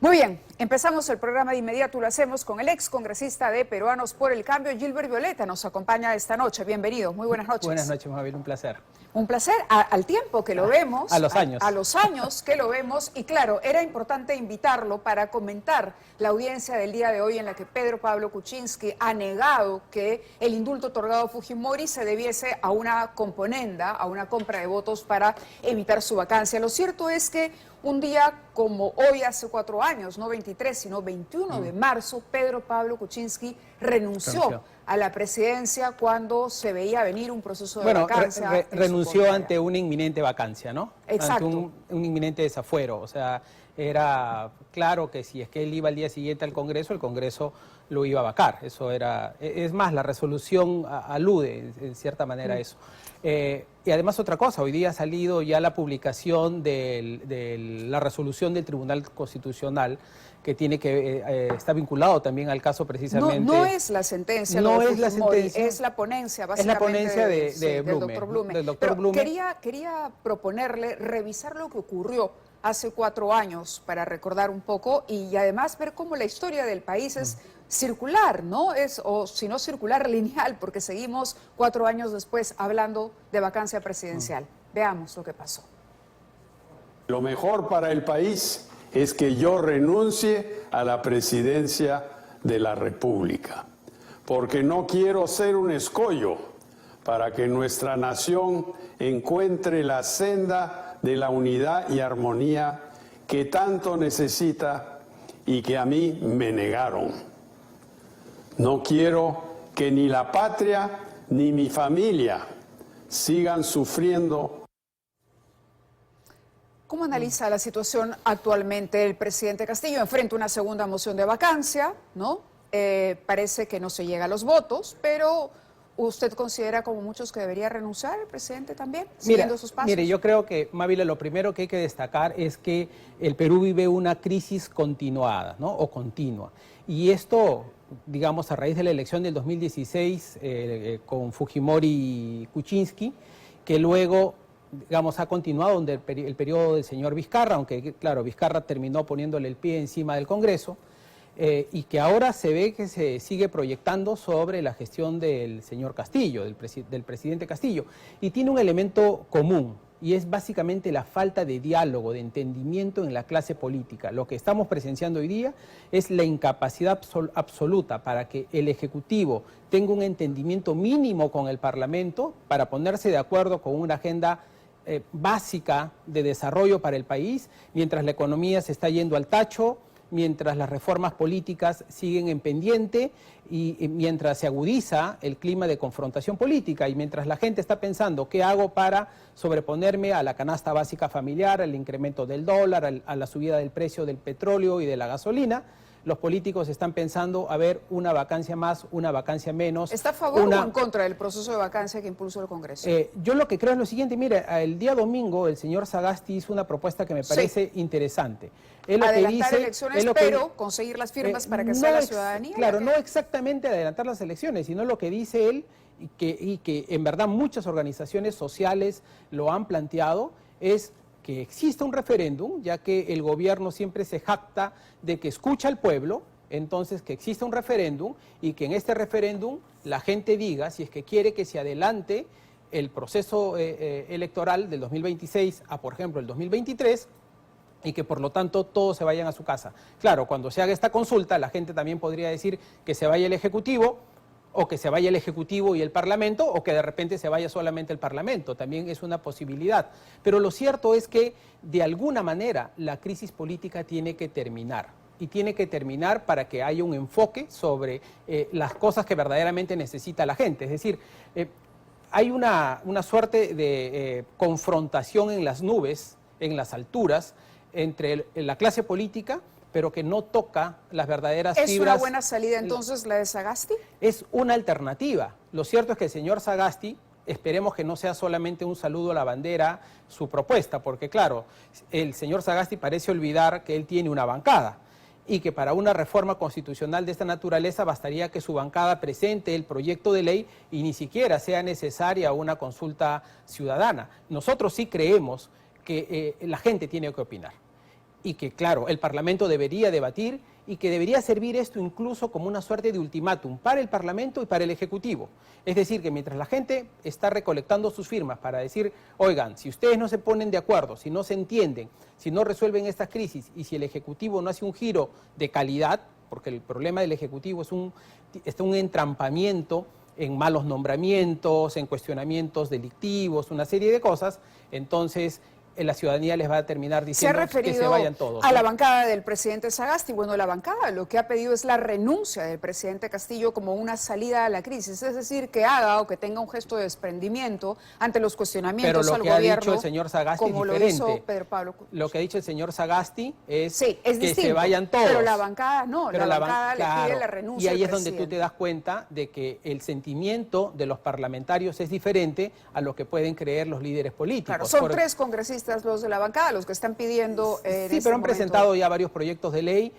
Muy bien, empezamos el programa de inmediato, lo hacemos con el ex congresista de Peruanos por el Cambio, Gilbert Violeta, nos acompaña esta noche. Bienvenido, muy buenas noches. Buenas noches, Mabel, un placer. Un placer, al tiempo que lo vemos. A los años. A los años que lo vemos, y claro, era importante invitarlo para comentar la audiencia del día de hoy en la que Pedro Pablo Kuczynski ha negado que el indulto otorgado a Fujimori se debiese a una componenda, a una compra de votos para evitar su vacancia. Lo cierto es que un día como hoy, hace 4 años, no 23, sino 21 de marzo, Pedro Pablo Kuczynski renunció a la presidencia cuando se veía venir un proceso de vacancia. Renunció ante una inminente vacancia, ¿no? Exacto. Ante un inminente desafuero. O sea, era claro que si es que él iba al día siguiente al Congreso, el Congreso lo iba a vacar. Eso era. Es más, la resolución alude en cierta manera a eso. Y además otra cosa, hoy día ha salido ya la publicación de la resolución del Tribunal Constitucional que tiene que está vinculado también al caso precisamente. No es la sentencia, no es la sentencia, es la ponencia básicamente. Es la ponencia del Blume, doctor Blume. del doctor Pero Blume. quería proponerle revisar lo que ocurrió hace 4 años para recordar un poco y además ver cómo la historia del país es circular, ¿no? O si no circular, lineal, porque seguimos 4 años después hablando de vacancia presidencial. Veamos lo que pasó. Lo mejor para el país es que yo renuncie a la presidencia de la República, porque no quiero ser un escollo para que nuestra nación encuentre la senda de la unidad y armonía que tanto necesita y que a mí me negaron. No quiero que ni la patria ni mi familia sigan sufriendo. ¿Cómo analiza la situación actualmente el presidente Castillo? Enfrenta una segunda moción de vacancia, ¿no? Parece que no se llega a los votos, pero ¿usted considera, como muchos, que debería renunciar el presidente también, siguiendo sus pasos? Mire, yo creo que, Mávila, lo primero que hay que destacar es que el Perú vive una crisis continuada, ¿no? O continua. Y esto, digamos, a raíz de la elección del 2016 con Fujimori y Kuczynski, que luego, digamos, ha continuado donde el periodo del señor Vizcarra, aunque, claro, Vizcarra terminó poniéndole el pie encima del Congreso, y que ahora se ve que se sigue proyectando sobre la gestión del señor Castillo, del presidente Castillo. Y tiene un elemento común, y es básicamente la falta de diálogo, de entendimiento en la clase política. Lo que estamos presenciando hoy día es la incapacidad absoluta para que el Ejecutivo tenga un entendimiento mínimo con el Parlamento para ponerse de acuerdo con una agenda básica de desarrollo para el país, mientras la economía se está yendo al tacho, mientras las reformas políticas siguen en pendiente y mientras se agudiza el clima de confrontación política y mientras la gente está pensando qué hago para sobreponerme a la canasta básica familiar, al incremento del dólar, a la subida del precio del petróleo y de la gasolina, los políticos están pensando, a ver, una vacancia más, una vacancia menos. ¿Está a favor o en contra del proceso de vacancia que impulsó el Congreso? Yo lo que creo es lo siguiente, mire, el día domingo el señor Sagasti hizo una propuesta que me parece interesante. Adelantar elecciones, pero conseguir las firmas para que sea la ciudadanía. Claro, no exactamente adelantar las elecciones, sino lo que dice él, y que en verdad muchas organizaciones sociales lo han planteado, es que exista un referéndum, ya que el gobierno siempre se jacta de que escucha al pueblo, entonces que exista un referéndum y que en este referéndum la gente diga si es que quiere que se adelante el proceso electoral del 2026 a, por ejemplo, el 2023, y que por lo tanto todos se vayan a su casa. Claro, cuando se haga esta consulta, la gente también podría decir que se vaya el Ejecutivo, o que se vaya el Ejecutivo y el Parlamento, o que de repente se vaya solamente el Parlamento, también es una posibilidad. Pero lo cierto es que, de alguna manera, la crisis política tiene que terminar, y tiene que terminar para que haya un enfoque sobre las cosas que verdaderamente necesita la gente. Es decir, hay una suerte de confrontación en las nubes, en las alturas, entre la clase política, pero que no toca las verdaderas fibras. ¿Es una buena salida entonces la de Sagasti? Es una alternativa. Lo cierto es que el señor Sagasti, esperemos que no sea solamente un saludo a la bandera su propuesta, porque claro, el señor Sagasti parece olvidar que él tiene una bancada y que para una reforma constitucional de esta naturaleza bastaría que su bancada presente el proyecto de ley y ni siquiera sea necesaria una consulta ciudadana. Nosotros sí creemos que la gente tiene que opinar. y que, claro, el Parlamento debería debatir y que debería servir esto incluso como una suerte de ultimátum para el Parlamento y para el Ejecutivo. Es decir, que mientras la gente está recolectando sus firmas para decir, oigan, si ustedes no se ponen de acuerdo, si no se entienden, si no resuelven estas crisis y si el Ejecutivo no hace un giro de calidad, porque el problema del Ejecutivo es un entrampamiento en malos nombramientos, en cuestionamientos delictivos, una serie de cosas, entonces la ciudadanía les va a terminar diciendo que se vayan todos. A la bancada del presidente Sagasti. Bueno, la bancada lo que ha pedido es la renuncia del presidente Castillo como una salida a la crisis, es decir, que haga o que tenga un gesto de desprendimiento ante los cuestionamientos al gobierno. Pero lo que ha dicho el señor Sagasti es diferente. Lo hizo Pedro Pablo Kuczynski. Lo que ha dicho el señor Sagasti es, sí, es que distinto, se vayan todos. Pero la bancada no, pero la bancada claro, le pide la renuncia y ahí al es donde tú te das cuenta de que el sentimiento de los parlamentarios es diferente a lo que pueden creer los líderes políticos. Claro, son 3 congresistas los de la bancada los que están pidiendo sí, pero han presentado ya varios proyectos de ley,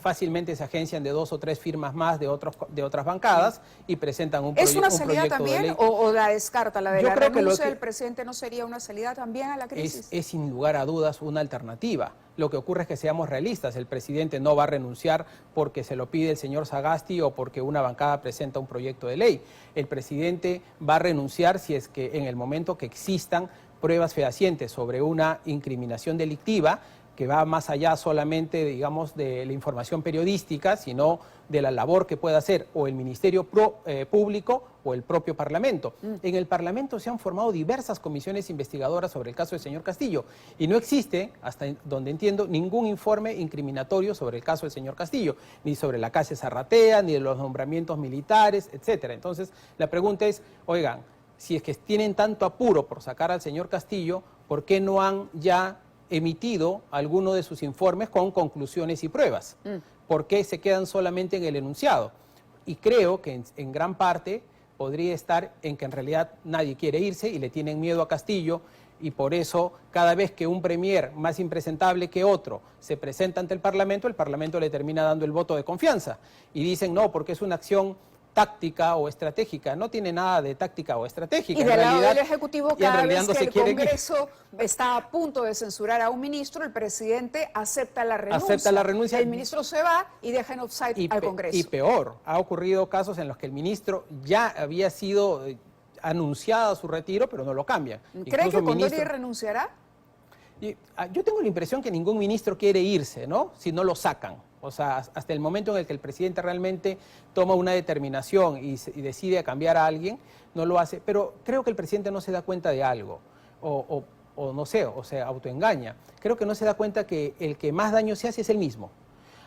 fácilmente se agencian de 2 o 3 firmas más de otras bancadas y presentan un proyecto de ley. ¿Es una salida también o la descarta? ¿La de la renuncia del presidente no sería una salida también a la crisis? Es sin lugar a dudas una alternativa. Lo que ocurre es que seamos realistas, el presidente no va a renunciar porque se lo pide el señor Sagasti o porque una bancada presenta un proyecto de ley. El presidente va a renunciar si es que en el momento que existan pruebas fehacientes sobre una incriminación delictiva que va más allá solamente, digamos, de la información periodística, sino de la labor que pueda hacer o el Ministerio Público o el propio Parlamento. En el Parlamento se han formado diversas comisiones investigadoras sobre el caso del señor Castillo y no existe, hasta donde entiendo, ningún informe incriminatorio sobre el caso del señor Castillo, ni sobre la calle Zarratea, ni de los nombramientos militares, etcétera. Entonces, la pregunta es, oigan, si es que tienen tanto apuro por sacar al señor Castillo, ¿por qué no han ya emitido alguno de sus informes con conclusiones y pruebas? ¿Por qué se quedan solamente en el enunciado? Y creo que en gran parte podría estar en que en realidad nadie quiere irse y le tienen miedo a Castillo y por eso cada vez que un premier más impresentable que otro se presenta ante el Parlamento le termina dando el voto de confianza y dicen no, porque es una acción táctica o estratégica, no tiene nada de táctica o estratégica. Y del lado del Ejecutivo, cada vez que el Congreso está a punto de censurar a un ministro, el presidente acepta la renuncia. El ministro se va y deja en offside al Congreso. Y peor, ha ocurrido casos en los que el ministro ya había sido anunciado su retiro, pero no lo cambian. ¿Cree que Condori renunciará? Yo tengo la impresión que ningún ministro quiere irse, ¿no? Si no lo sacan. O sea, hasta el momento en el que el presidente realmente toma una determinación y decide cambiar a alguien, no lo hace. Pero creo que el presidente no se da cuenta de algo, o no sé, o se autoengaña. Creo que no se da cuenta que el que más daño se hace es él mismo.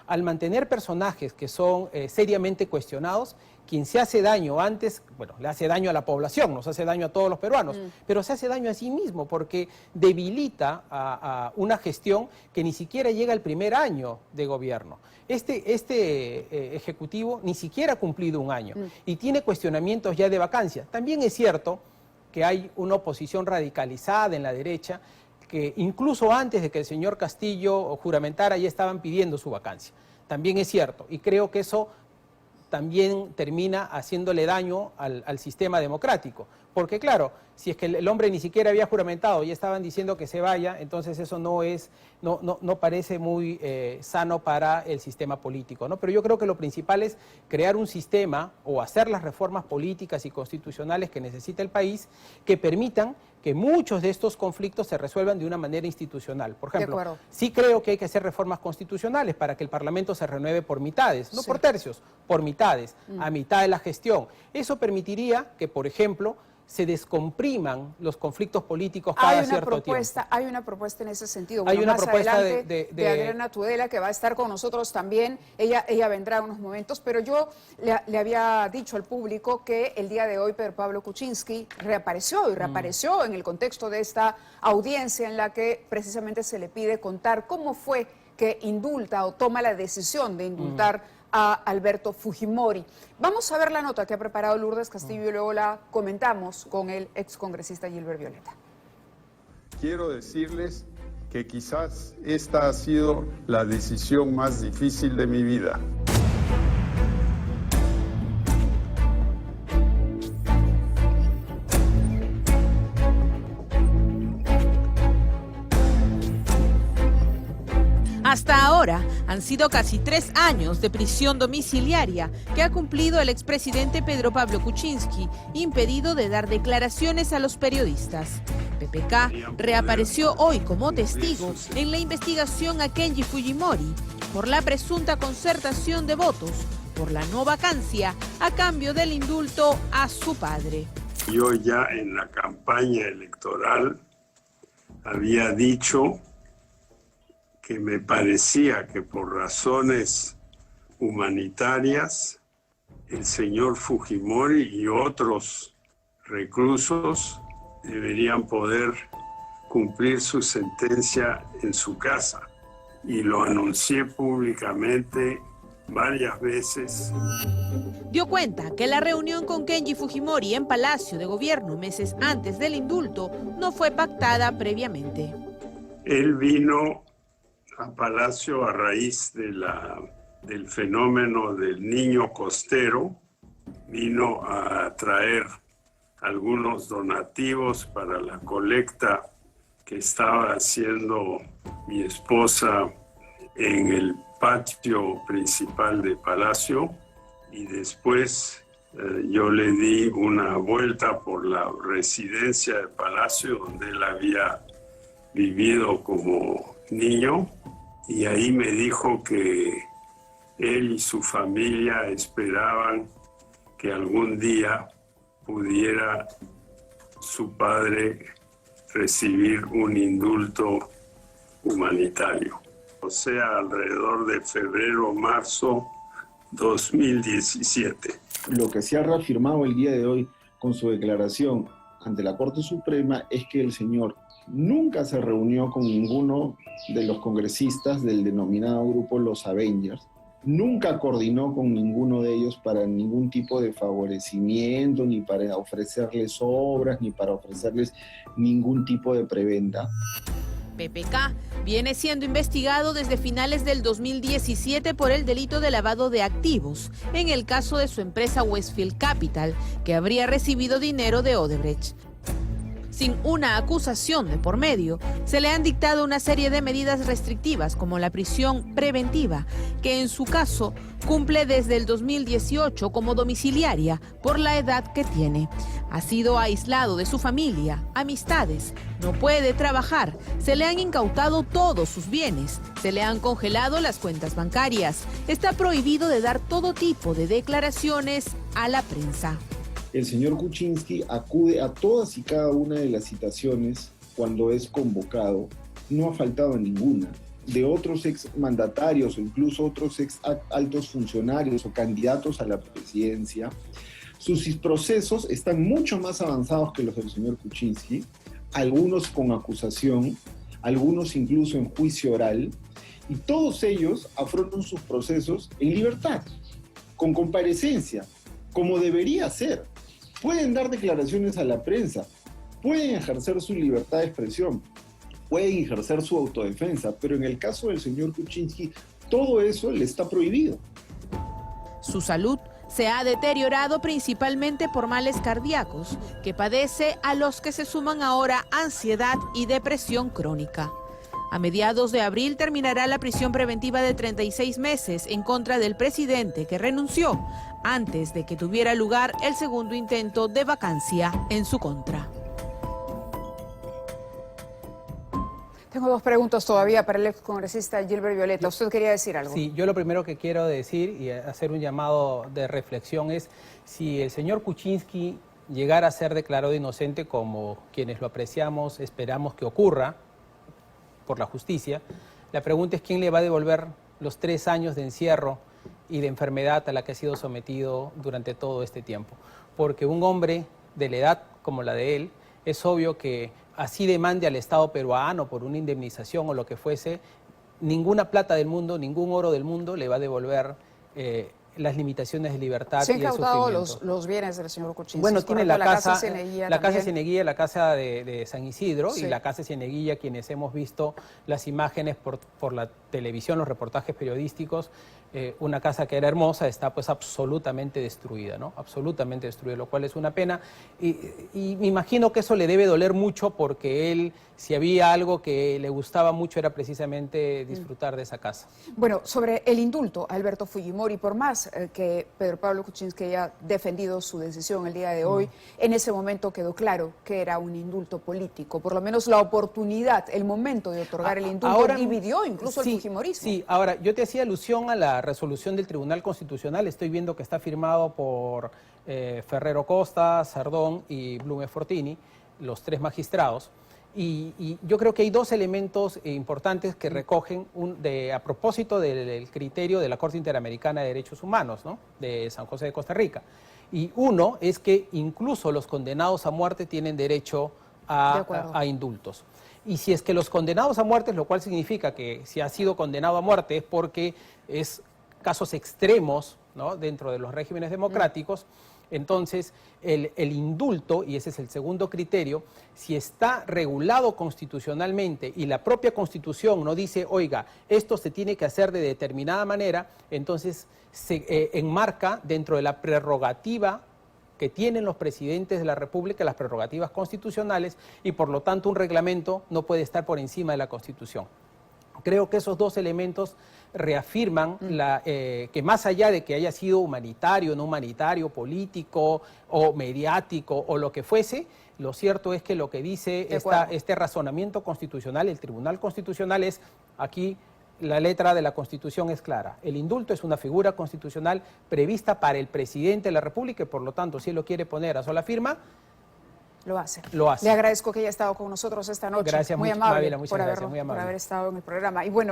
Al mantener personajes que son seriamente cuestionados, quien se hace daño antes, bueno, le hace daño a la población, nos hace daño a todos los peruanos, pero se hace daño a sí mismo porque debilita a una gestión que ni siquiera llega al primer año de gobierno. Este Ejecutivo ni siquiera ha cumplido un año y tiene cuestionamientos ya de vacancia. También es cierto que hay una oposición radicalizada en la derecha que incluso antes de que el señor Castillo juramentara ya estaban pidiendo su vacancia. También es cierto, y creo que eso también termina haciéndole daño al sistema democrático. Porque claro, si es que el hombre ni siquiera había juramentado y estaban diciendo que se vaya, entonces eso no parece muy sano para el sistema político, ¿no? Pero yo creo que lo principal es crear un sistema o hacer las reformas políticas y constitucionales que necesita el país que permitan que muchos de estos conflictos se resuelvan de una manera institucional. Por ejemplo, sí creo que hay que hacer reformas constitucionales para que el Parlamento se renueve por mitades, no por tercios, por mitades, a mitad de la gestión. Eso permitiría que, por ejemplo, se descompriman los conflictos políticos cada cierto tiempo. Hay una propuesta en ese sentido. Hay una propuesta de Adriana Tudela, que va a estar con nosotros también. Ella vendrá en unos momentos, pero yo le había dicho al público que el día de hoy Pedro Pablo Kuczynski reapareció en el contexto de esta audiencia en la que precisamente se le pide contar cómo fue que indulta o toma la decisión de indultar a Alberto Fujimori. Vamos a ver la nota que ha preparado Lourdes Castillo y luego la comentamos con el excongresista Gilbert Violeta. Quiero decirles que quizás esta ha sido la decisión más difícil de mi vida. ahora han sido casi 3 años de prisión domiciliaria que ha cumplido el expresidente Pedro Pablo Kuczynski, impedido de dar declaraciones a los periodistas. PPK reapareció hoy como testigo en la investigación a Kenji Fujimori por la presunta concertación de votos por la no vacancia a cambio del indulto a su padre. Yo ya en la campaña electoral había dicho que me parecía que por razones humanitarias el señor Fujimori y otros reclusos deberían poder cumplir su sentencia en su casa. Y lo anuncié públicamente varias veces. Dio cuenta que la reunión con Kenji Fujimori en Palacio de Gobierno meses antes del indulto no fue pactada previamente. Él vino a Palacio a raíz del fenómeno del niño costero, vino a traer algunos donativos para la colecta que estaba haciendo mi esposa en el patio principal de Palacio, y después yo le di una vuelta por la residencia de Palacio donde él había vivido como niño, y ahí me dijo que él y su familia esperaban que algún día pudiera su padre recibir un indulto humanitario. O sea, alrededor de febrero o marzo 2017. Lo que se ha reafirmado el día de hoy con su declaración ante la Corte Suprema es que el señor nunca se reunió con ninguno de los congresistas del denominado grupo Los Avengers, nunca coordinó con ninguno de ellos para ningún tipo de favorecimiento, ni para ofrecerles obras, ni para ofrecerles ningún tipo de preventa. PPK viene siendo investigado desde finales del 2017 por el delito de lavado de activos, en el caso de su empresa Westfield Capital, que habría recibido dinero de Odebrecht. Sin una acusación de por medio, se le han dictado una serie de medidas restrictivas como la prisión preventiva, que en su caso cumple desde el 2018 como domiciliaria por la edad que tiene. Ha sido aislado de su familia, amistades, no puede trabajar, se le han incautado todos sus bienes, se le han congelado las cuentas bancarias, está prohibido de dar todo tipo de declaraciones a la prensa. El señor Kuczynski acude a todas y cada una de las citaciones cuando es convocado, no ha faltado ninguna. De otros exmandatarios o incluso otros ex altos funcionarios o candidatos a la presidencia, sus procesos están mucho más avanzados que los del señor Kuczynski, algunos con acusación, algunos incluso en juicio oral, y todos ellos afrontan sus procesos en libertad, con comparecencia, como debería ser. Pueden dar declaraciones a la prensa, pueden ejercer su libertad de expresión, pueden ejercer su autodefensa, pero en el caso del señor Kuczynski, todo eso le está prohibido. Su salud se ha deteriorado principalmente por males cardíacos, que padece, a los que se suman ahora ansiedad y depresión crónica. A mediados de abril terminará la prisión preventiva de 36 meses en contra del presidente, que renunció antes de que tuviera lugar el segundo intento de vacancia en su contra. Tengo 2 preguntas todavía para el excongresista Gilbert Violeta. ¿Usted quería decir algo? Sí, yo lo primero que quiero decir y hacer un llamado de reflexión es si el señor Kuczynski llegara a ser declarado inocente, como quienes lo apreciamos, esperamos que ocurra por la justicia, la pregunta es quién le va a devolver los 3 años de encierro y de enfermedad a la que ha sido sometido durante todo este tiempo. Porque un hombre de la edad como la de él, es obvio que así demande al Estado peruano por una indemnización o lo que fuese, ninguna plata del mundo, ningún oro del mundo le va a devolver las limitaciones de libertad Se y han el incautado sufrimiento. los bienes del señor Kuczynski. Bueno, tiene la casa Cieneguilla, la casa de San Isidro, sí, y la casa Cieneguilla, quienes hemos visto las imágenes por la televisión, los reportajes periodísticos, una casa que era hermosa, está pues absolutamente destruida, ¿no? Absolutamente destruida, lo cual es una pena. Y me imagino que eso le debe doler mucho, porque él, si había algo que le gustaba mucho, era precisamente disfrutar de esa casa. Bueno, sobre el indulto a Alberto Fujimori, por más que Pedro Pablo Kuczynski haya defendido su decisión el día de hoy, en ese momento quedó claro que era un indulto político. Por lo menos la oportunidad, el momento de otorgar el indulto Ahora, dividió incluso sí, el fujimorismo. Sí, ahora, yo te hacía alusión a la resolución del Tribunal Constitucional. Estoy viendo que está firmado por Ferrero Costa, Sardón y Blume Fortini, los 3 magistrados. Y yo creo que hay 2 elementos importantes que recogen a propósito del criterio de la Corte Interamericana de Derechos Humanos, ¿no?, de San José de Costa Rica. Y uno es que incluso los condenados a muerte tienen derecho a indultos. Y si es que los condenados a muerte, lo cual significa que si ha sido condenado a muerte es porque es casos extremos, ¿no?, dentro de los regímenes democráticos, entonces el indulto, y ese es el segundo criterio, si está regulado constitucionalmente y la propia Constitución no dice, oiga, esto se tiene que hacer de determinada manera, entonces se enmarca dentro de la prerrogativa que tienen los presidentes de la República, las prerrogativas constitucionales, y por lo tanto un reglamento no puede estar por encima de la Constitución. Creo que esos 2 elementos reafirman que más allá de que haya sido humanitario, no humanitario, político o mediático o lo que fuese, lo cierto es que lo que dice este razonamiento constitucional, el Tribunal Constitucional, es aquí. La letra de la Constitución es clara. El indulto es una figura constitucional prevista para el presidente de la República y, por lo tanto, si él lo quiere poner a sola firma, lo hace. Lo hace. Le agradezco que haya estado con nosotros esta noche. Gracias, muy amable, Mávila, muchas gracias, muy amable por haber estado en el programa. Y bueno,